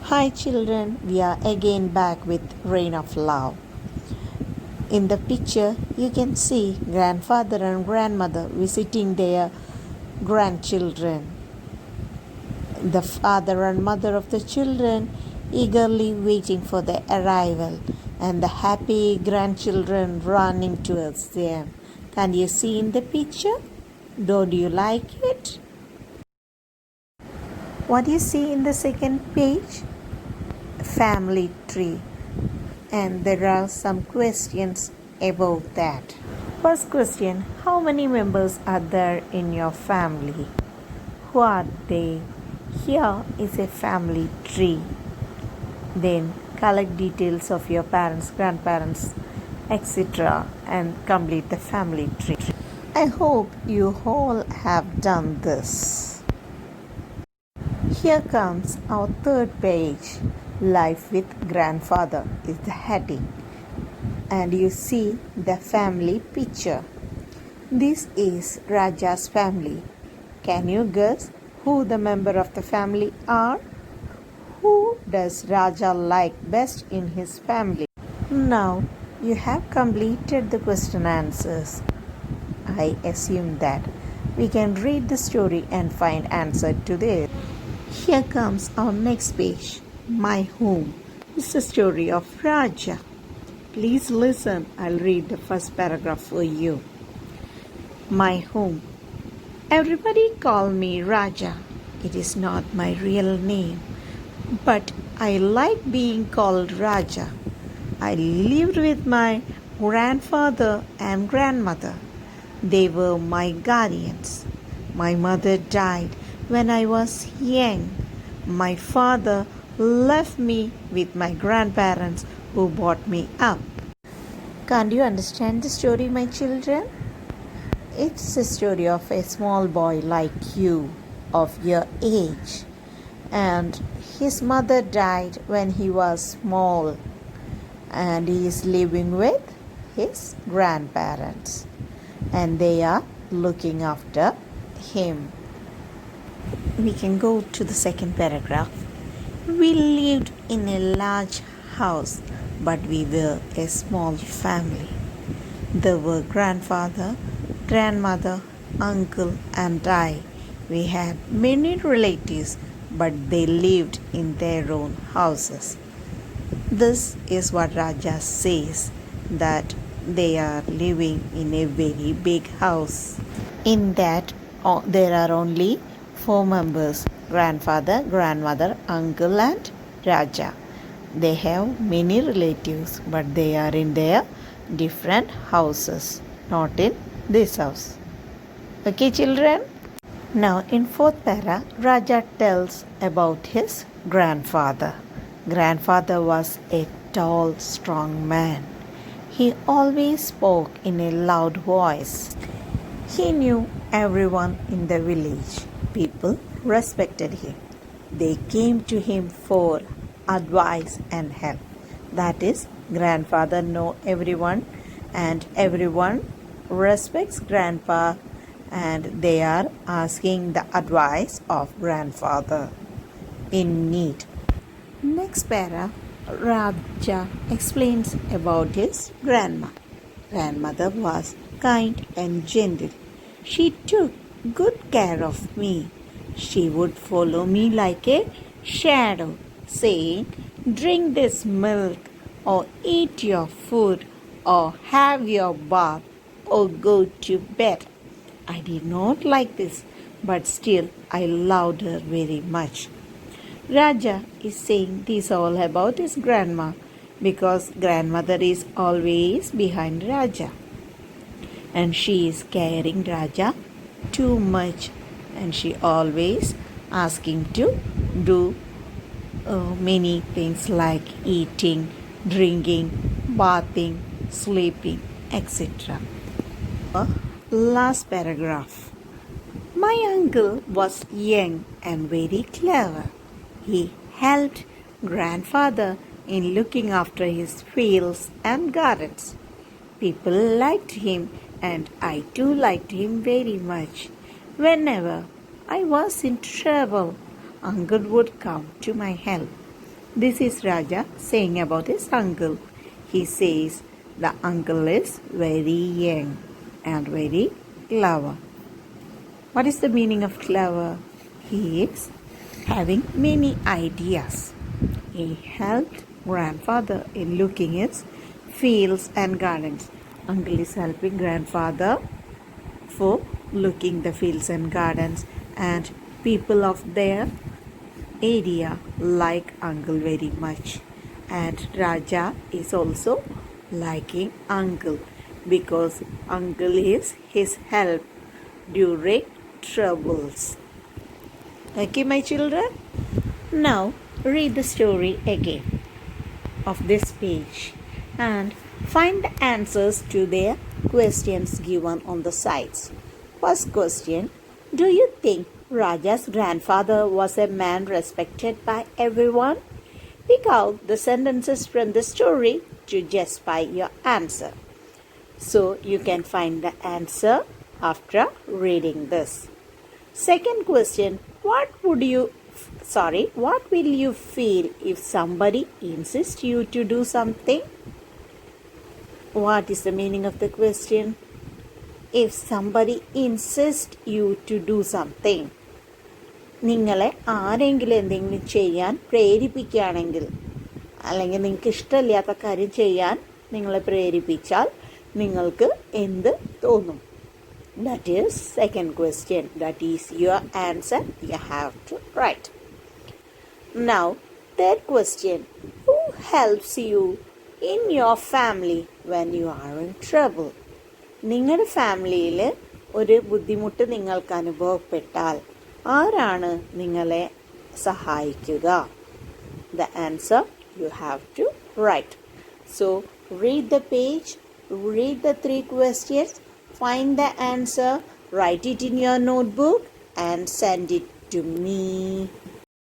Hi children, we are again back with Rain of Love. In the picture, you can see grandfather and grandmother visiting their grandchildren. The father and mother of the children eagerly waiting for their arrival, and the happy grandchildren running towards them. Can you see in the picture? Don't you like it? What do you see in the second page? Family tree. And there are some questions about that. First question, how many members are there in your family? Who are they? Here is a family tree. Then collect details of your parents, grandparents, etc. and complete the family tree. I hope you all have done this. Here comes our third page. Life with grandfather is the heading. And you see the family picture. This is Raja's family. Can you guess who the member of the family are? Who does Raja like best in his family? Now you have completed the question answers. I assume that we can read the story and find answer to this. Here comes our next page. My home is the story of Raja. Please listen. I'll read the first paragraph for you. My home. Everybody call me Raja. It is not my real name, but I like being called Raja. I lived with my grandfather and grandmother. They were my guardians. My mother died when I was young. My father left me with my grandparents who brought me up. Can't you understand the story, my children? It's a story of a small boy like you, of your age. And his mother died when he was small. And he is living with his grandparents. And they are looking after him. We can go to the second paragraph. We lived in a large house, but we were a small family. There were grandfather, grandmother, uncle, and I. We had many relatives, but they lived in their own houses. This is what Raja says, that they are living in a very big house. In that, there are only 4 members: grandfather, grandmother, uncle, and Raja. They have many relatives, but they are in their different houses, not in this house. Okay, children? Now, in 4th para, Raja tells about his grandfather. Grandfather was a tall, strong man. He always spoke in a loud voice. He knew everyone in the village. People respected him. They came to him for advice and help. That is, grandfather knows everyone and everyone respects grandpa, and they are asking the advice of grandfather in need. Next para, Raja explains about his grandma. Grandmother was kind and gentle. She took good care of me. She would follow me like a shadow, saying, "Drink this milk, or eat your food, or have your bath, or go to bed." I did not like this, but still I loved her very much. Raja is saying this all about his grandma, because grandmother is always behind Raja. And she is caring Raja too much, and she always asking to do many things like eating, drinking, bathing, sleeping, etc. Last paragraph. My uncle was young and very clever. He helped grandfather in looking after his fields and gardens. People liked him, and I too liked him very much. Whenever I was in trouble, uncle would come to my help. This is Raja saying about his uncle. He says the uncle is very young and very clever. What is the meaning of clever? He is having many ideas. He helped grandfather in looking his fields and gardens. Uncle is helping grandfather for looking the fields and gardens, and people of their area like uncle very much, and Raja is also liking uncle because uncle is his help during troubles. Okay, my children, now read the story again of this page and find the answers to their questions given on the sides. First question: do you think Raja's grandfather was a man respected by everyone? Pick out the sentences from the story to justify your answer. So you can find the answer after reading this. Second question: what will you feel if somebody insists you to do something? What is the meaning of the question? If somebody insists you to do something, നിങ്ങളെ ആരെങ്കിലും എന്തെങ്കിലും ചെയ്യാൻ പ്രേരിപ്പിക്കുകയാണെങ്കിൽ, അല്ലെങ്കിൽ നിങ്ങൾക്ക് ഇഷ്ടമില്ലാത്ത കാര്യം ചെയ്യാൻ നിങ്ങളെ പ്രേരിപ്പിച്ചാൽ നിങ്ങൾക്ക് എന്ത് തോന്നും? That is second question. That is your answer. You have to write. Now, third question: who helps you in your family when you are in trouble? നിങ്ങളുടെ ഫാമിലിയിൽ ഒരു ബുദ്ധിമുട്ട് നിങ്ങൾക്ക് അനുഭവപ്പെട്ടാൽ ആരാണ് നിങ്ങളെ സഹായിക്കുക? The answer you have to write. So read the page, read the 3 questions, find the answer, write it in your notebook and send it to me.